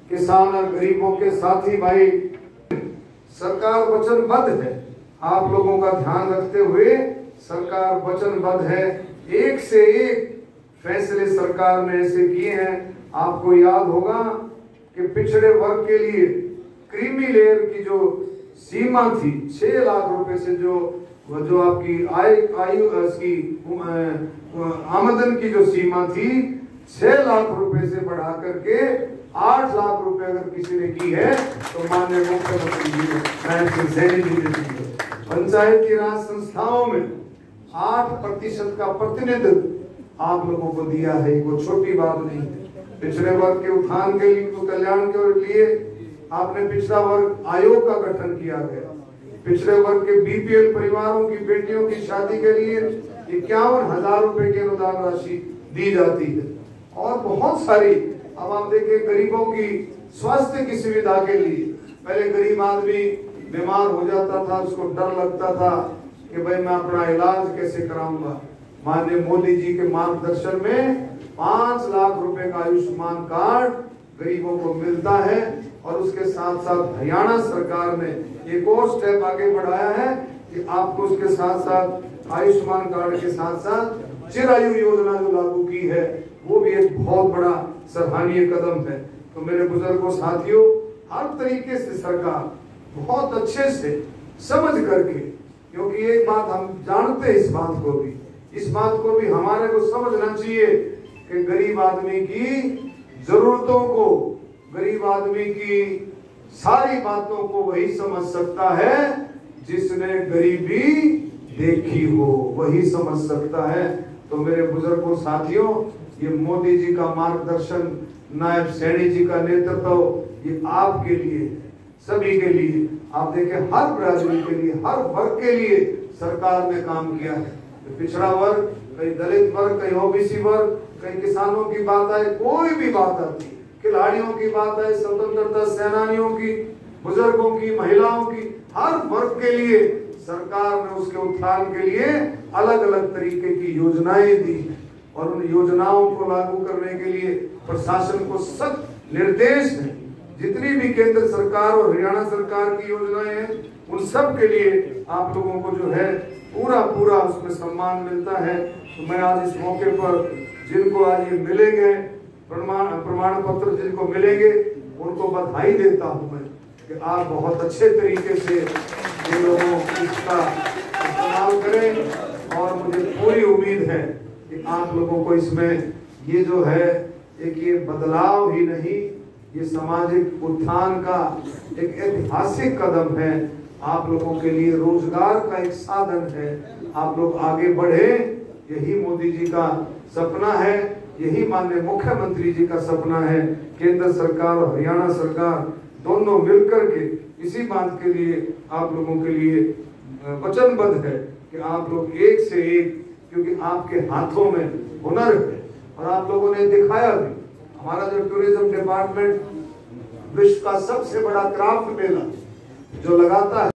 किसान और गरीबों के साथी भाई, सरकार वचनबद्ध है। आप लोगों का ध्यान रखते हुए सरकार वचनबद्ध है। एक से एक फैसले सरकार ने ऐसे किए हैं। आपको याद होगा कि पिछड़े वर्ग के लिए क्रीमी लेयर की जो सीमा थी 6 लाख रुपए से जो आपकी आमदन की जो सीमा थी 6 लाख रुपए से बढ़ा करके 8 लाख रुपए अगर किसी ने की है तो माननीय मुख्यमंत्री जी ने पंचायती राज संस्थाओं में 8% का प्रतिनिधित्व आप लोगों को दिया है। वो छोटी बात नहीं है। पिछड़े वर्ग के उत्थान के लिए, कल्याण के लिए आपने पिछड़ा वर्ग आयोग का गठन किया गया। पिछड़े वर्ग के बीपीएल परिवारों की बेटियों की शादी के लिए 51,000 रुपए की अनुदान राशि दी जाती है। और बहुत सारी, अब आप देखें गरीबों की स्वास्थ्य की सुविधा के लिए, पहले गरीब आदमी बीमार हो जाता था, उसको डर लगता था कि भाई मैं अपना इलाज कैसे कराऊंगा। माननीय मोदी जी के मार्गदर्शन में 5 लाख रुपए का आयुष्मान कार्ड गरीबों को मिलता है। और उसके साथ साथ हरियाणा सरकार ने एक और स्टेप आगे बढ़ाया है कि आपको उसके साथ साथ आयुष्मान कार्ड के साथ साथ चिरायु योजना जो लागू की है, वो भी एक बहुत बड़ा सराहनीय कदम है। तो मेरे बुजुर्गों साथियों, हर तरीके से सरकार बहुत अच्छे से समझ करके, क्योंकि एक बात हम जानते हैं, इस बात को भी हमारे को समझना चाहिए कि गरीब आदमी की जरूरतों को, गरीब आदमी की सारी बातों को वही समझ सकता है जिसने गरीबी देखी हो, वही समझ सकता है। तो मेरे बुजुर्गों साथियों, ये मोदी जी का मार्गदर्शन, नायब सैनी जी का नेतृत्व, ये आपके लिए, सभी के लिए, आप देखें हर बिरादरी के लिए, हर वर्ग के लिए सरकार ने काम किया है। पिछड़ा वर्ग, कहीं दलित वर्ग, कहीं ओबीसी वर्ग, कहीं किसानों की बात आए, कोई भी बात आती, खिलाड़ियों की बात आए, स्वतंत्रता सेनानियों की, बुजुर्गों की, महिलाओं की, हर वर्ग के लिए सरकार ने उसके उत्थान के लिए अलग अलग तरीके की योजनाएं दी। और उन योजनाओं को लागू करने के लिए प्रशासन को सख्त निर्देश है। जितनी भी केंद्र सरकार और हरियाणा सरकार की योजनाएं हैं, उन सब के लिए आप लोगों को जो है पूरा उसमें सम्मान मिलता है। तो मैं आज इस मौके पर जिनको आज ये मिलेंगे प्रमाण पत्र, जिनको मिलेंगे उनको बधाई देता हूं मैं कि आप बहुत अच्छे तरीके से ये लोगों इसका इस्तेमाल करें। और मुझे पूरी उम्मीद है कि आप लोगों को इसमें ये जो है एक ये बदलाव ही नहीं, ये सामाजिक उत्थान का एक ऐतिहासिक कदम है। आप लोगों के लिए रोजगार का एक साधन है। आप लोग आगे बढ़े, यही मोदी जी का सपना है, यही माननीय मुख्यमंत्री जी का सपना है। केंद्र सरकार और हरियाणा सरकार दोनों मिलकर के इसी बात के लिए आप लोगों के लिए वचनबद्ध है कि आप लोग एक से एक, क्योंकि आपके हाथों में हुनर है और आप लोगों ने दिखाया भी। हमारा जो टूरिज्म डिपार्टमेंट विश्व का सबसे बड़ा क्राफ्ट मेला जो लगाता है,